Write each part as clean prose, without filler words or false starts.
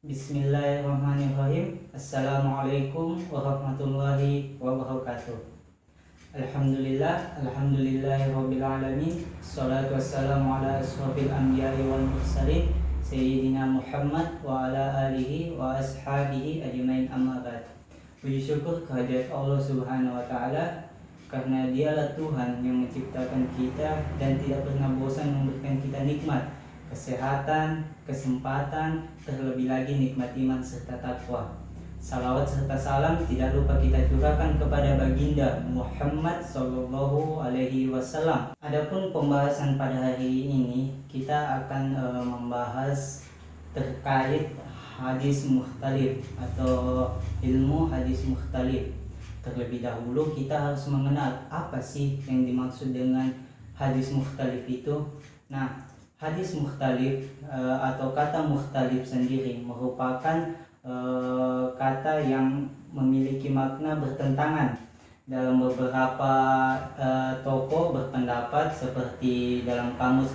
Bismillahirrahmanirrahim. Assalamualaikum warahmatullahi wabarakatuh. Alhamdulillahirabbil alamin. Shalatu wassalamu ala asrofil anbiya'i wal mursalin Sayyidina Muhammad wa ala alihi wa ashabihi ajmain, amma ba'd. Puji syukur kehadirat Allah Subhanahu wa taala karena Dialah Tuhan yang menciptakan kita dan tidak pernah bosan memberikan kita nikmat kesehatan, kesempatan, terlebih lagi nikmat iman serta takwa. Salawat serta salam tidak lupa kita curahkan kepada baginda Muhammad Sallallahu Alaihi Wasallam. Adapun pembahasan pada hari ini kita akan membahas terkait hadis mukhtalif atau ilmu hadis mukhtalif. Terlebih dahulu kita harus mengenal apa sih yang dimaksud dengan hadis mukhtalif itu. Nah, hadis mukhtalif atau kata mukhtalif sendiri merupakan kata yang memiliki makna bertentangan. Dalam beberapa tokoh berpendapat seperti dalam kamus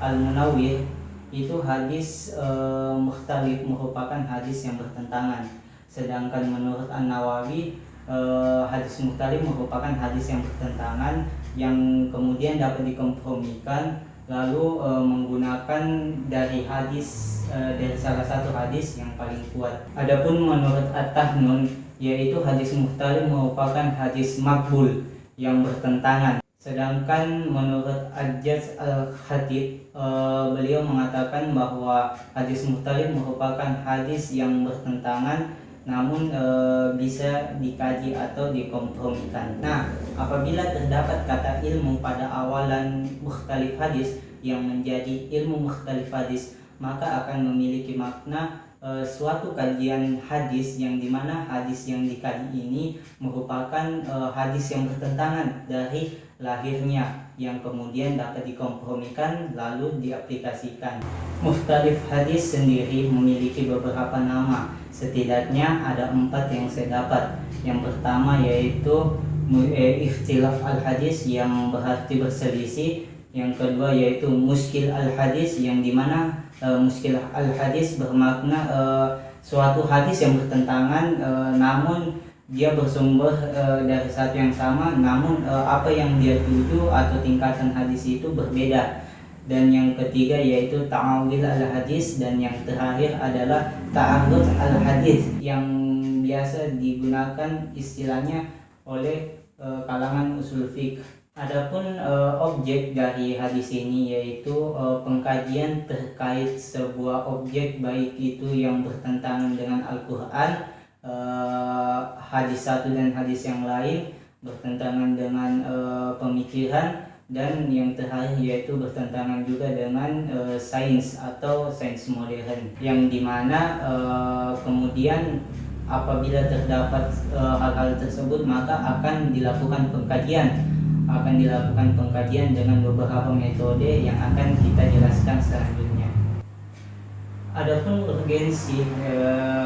Al-Munawwir itu hadis mukhtalif merupakan hadis yang bertentangan. Sedangkan menurut An-Nawawi hadis mukhtalif merupakan hadis yang bertentangan yang kemudian dapat dikompromikan lalu menggunakan dari salah satu hadis yang paling kuat. Adapun menurut At-Tahnun, yaitu hadis mukhtalif merupakan hadis makbul yang bertentangan. Sedangkan menurut Ajaz Al-Khatib, beliau mengatakan bahwa hadis mukhtalif merupakan hadis yang bertentangan namun bisa dikaji atau dikompromikan. Nah, apabila terdapat kata ilmu pada awalan mukhtalif hadis yang menjadi ilmu mukhtalif hadis, maka akan memiliki makna suatu kajian hadis yang dimana hadis yang dikaji ini merupakan hadis yang bertentangan dari lahirnya yang kemudian dapat dikompromikan lalu diaplikasikan. Mukhtalif hadis sendiri memiliki beberapa nama. Setidaknya ada 4 yang saya dapat. Yang pertama yaitu ikhtilaf al-hadis yang berarti berselisih. Yang kedua yaitu muskil al-hadis yang dimana muskil al-hadis bermakna suatu hadis yang bertentangan namun dia bersumber dari satu yang sama namun apa yang dia tuju atau tingkatan hadis itu berbeda. Dan yang ketiga yaitu ta'awil al-hadis, dan yang terakhir adalah ta'arud al-hadis yang biasa digunakan istilahnya oleh kalangan usul fiqh. Adapun objek dari hadis ini yaitu pengkajian terkait sebuah objek baik itu yang bertentangan dengan Al-Quran, hadis satu dan hadis yang lain, bertentangan dengan pemikiran, dan yang terakhir yaitu bertentangan juga dengan sains atau sains modern, yang dimana kemudian apabila terdapat hal-hal tersebut maka akan dilakukan pengkajian dengan beberapa metode yang akan kita jelaskan selanjutnya. Adapun urgensi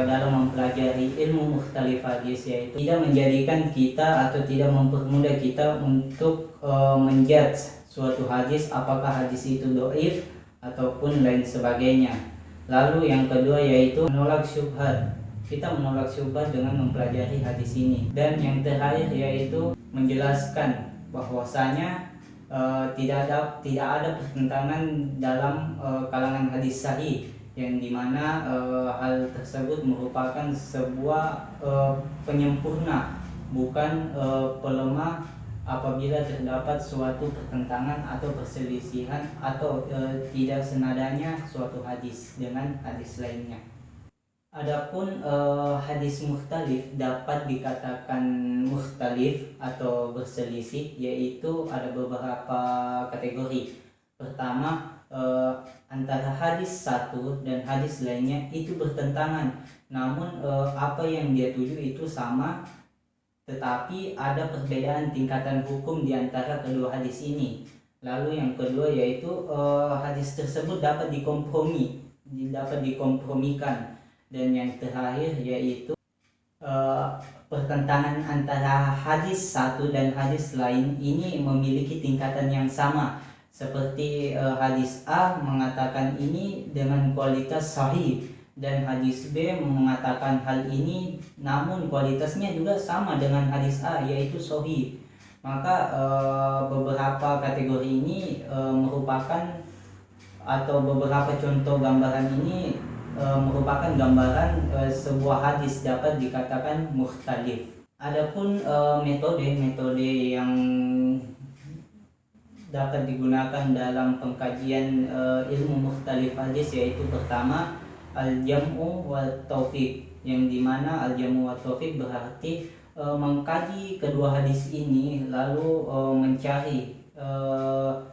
dalam mempelajari ilmu mukhtalif hadis yaitu tidak menjadikan kita atau tidak mempermudah kita untuk menjudge suatu hadis apakah hadis itu dhaif ataupun lain sebagainya. Lalu yang kedua yaitu menolak syubhat. Kita menolak syubhat dengan mempelajari hadis ini. Dan yang terakhir yaitu menjelaskan bahwasanya tidak ada pertentangan dalam kalangan hadis sahih, yang dimana hal tersebut merupakan sebuah penyempurna, bukan pelemah apabila terdapat suatu pertentangan atau perselisihan atau tidak senadanya suatu hadis dengan hadis lainnya. Adapun hadis mukhtalif dapat dikatakan mukhtalif atau berselisih yaitu ada beberapa kategori. Pertama, antara hadis satu dan hadis lainnya itu bertentangan, namun apa yang dia tuju itu sama, tetapi ada perbedaan tingkatan hukum di antara kedua hadis ini. Lalu yang kedua yaitu hadis tersebut dapat dikompromikan. Dan yang terakhir yaitu pertentangan antara hadis satu dan hadis lain ini memiliki tingkatan yang sama. Seperti hadis A mengatakan ini dengan kualitas sahih, dan hadis B mengatakan hal ini, namun kualitasnya juga sama dengan hadis A, yaitu sahih. Maka beberapa kategori ini merupakan, atau beberapa contoh gambaran ini merupakan gambaran sebuah hadis dapat dikatakan mukhtalif. Adapun metode yang dapat digunakan dalam pengkajian ilmu mukhtalif hadis, yaitu pertama al-jam'u wa taufiq, yang dimana al-jam'u wa taufiq berarti mengkaji kedua hadis ini lalu mencari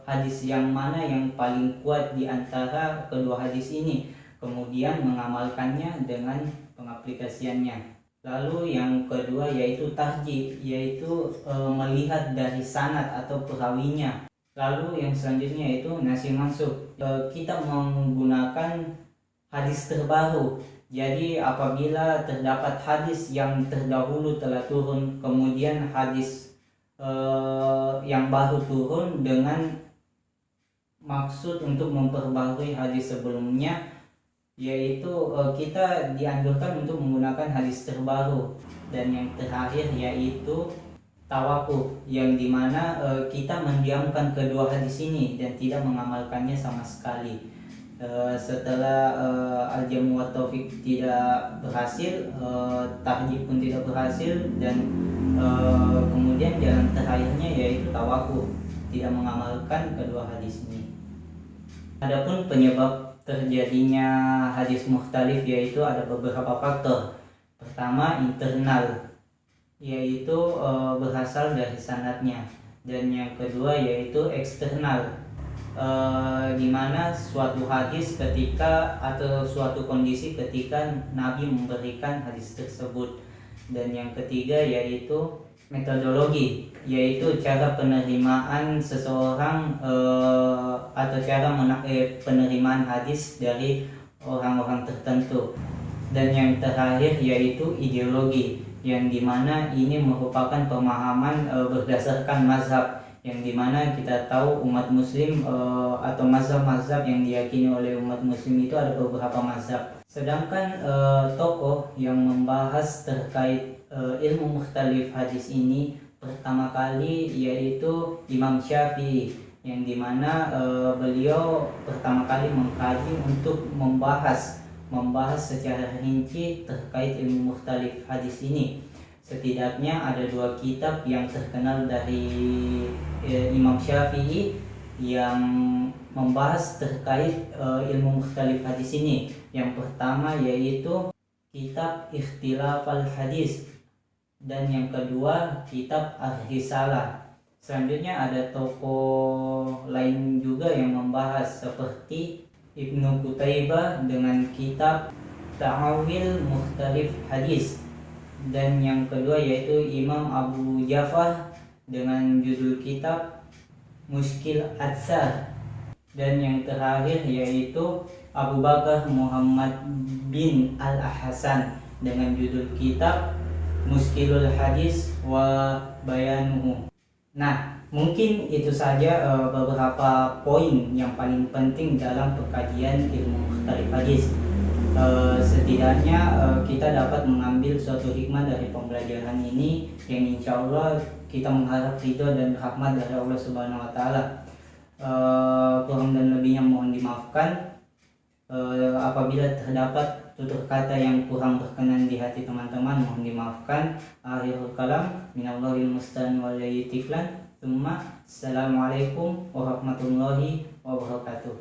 hadis yang mana yang paling kuat di antara kedua hadis ini, kemudian mengamalkannya dengan pengaplikasiannya. Lalu yang kedua yaitu tahji, yaitu melihat dari sanad atau perawinya. Lalu yang selanjutnya yaitu nasi mansukh, kita menggunakan hadis terbaru. Jadi apabila terdapat hadis yang terdahulu telah turun, kemudian hadis yang baru turun dengan maksud untuk memperbarui hadis sebelumnya, yaitu kita dianjurkan untuk menggunakan hadis terbaru. Dan yang terakhir yaitu tawakuf, yang dimana kita mendiamkan kedua hadis ini dan tidak mengamalkannya sama sekali. Setelah al-jamu wa taufiq tidak berhasil, tahjib pun tidak berhasil, dan kemudian jalan terakhirnya yaitu tawakuf, tidak mengamalkan kedua hadis ini. Adapun penyebab terjadinya hadis mukhtalif yaitu ada beberapa faktor. Pertama, internal, yaitu berasal dari sanadnya, dan yang kedua yaitu eksternal, di mana suatu hadis ketika atau suatu kondisi ketika Nabi memberikan hadis tersebut. Dan yang ketiga yaitu metodologi, yaitu cara penerimaan seseorang atau cara penerimaan hadis dari orang-orang tertentu. Dan yang terakhir yaitu ideologi, yang dimana ini merupakan pemahaman berdasarkan mazhab, yang dimana kita tahu umat muslim atau mazhab-mazhab yang diyakini oleh umat muslim itu ada beberapa mazhab. Sedangkan tokoh yang membahas terkait ilmu mukhtalif hadis ini pertama kali yaitu Imam Syafi'i, yang dimana beliau pertama kali mengkaji untuk membahas secara rinci terkait ilmu mukhtalif hadis ini. Setidaknya ada 2 kitab yang terkenal dari Imam Syafi'i yang membahas terkait ilmu mukhtalif hadis ini. Yang pertama yaitu kitab Ikhtilaf al-Hadis, dan yang kedua kitab Ar-Risalah. Selanjutnya ada tokoh lain juga yang membahas, seperti Ibnu Qutaibah dengan kitab Ta'awil Mukhtalif Hadis, dan yang kedua yaitu Imam Abu Ja'far dengan judul kitab Mushkil Atsar, dan yang terakhir yaitu Abu Bakar Muhammad bin Al-Hasan dengan judul kitab Muskilul Hadis wa Bayanuhu. Nah, mungkin itu saja beberapa poin yang paling penting dalam pengkajian ilmu mukhtalif hadis. Setidaknya kita dapat mengambil suatu hikmah dari pembelajaran ini, yang insya Allah kita mengharap ridho dan rahmat dari Allah Subhanahu wa Ta'ala. Kurang dan lebihnya mohon dimaafkan. Apabila terdapat tutur kata yang kurang berkenan di hati teman-teman, mohon dimaafkan. Akhirul kalam, minallahil musta'an wal yaitiflan. Assalamualaikum warahmatullahi wabarakatuh.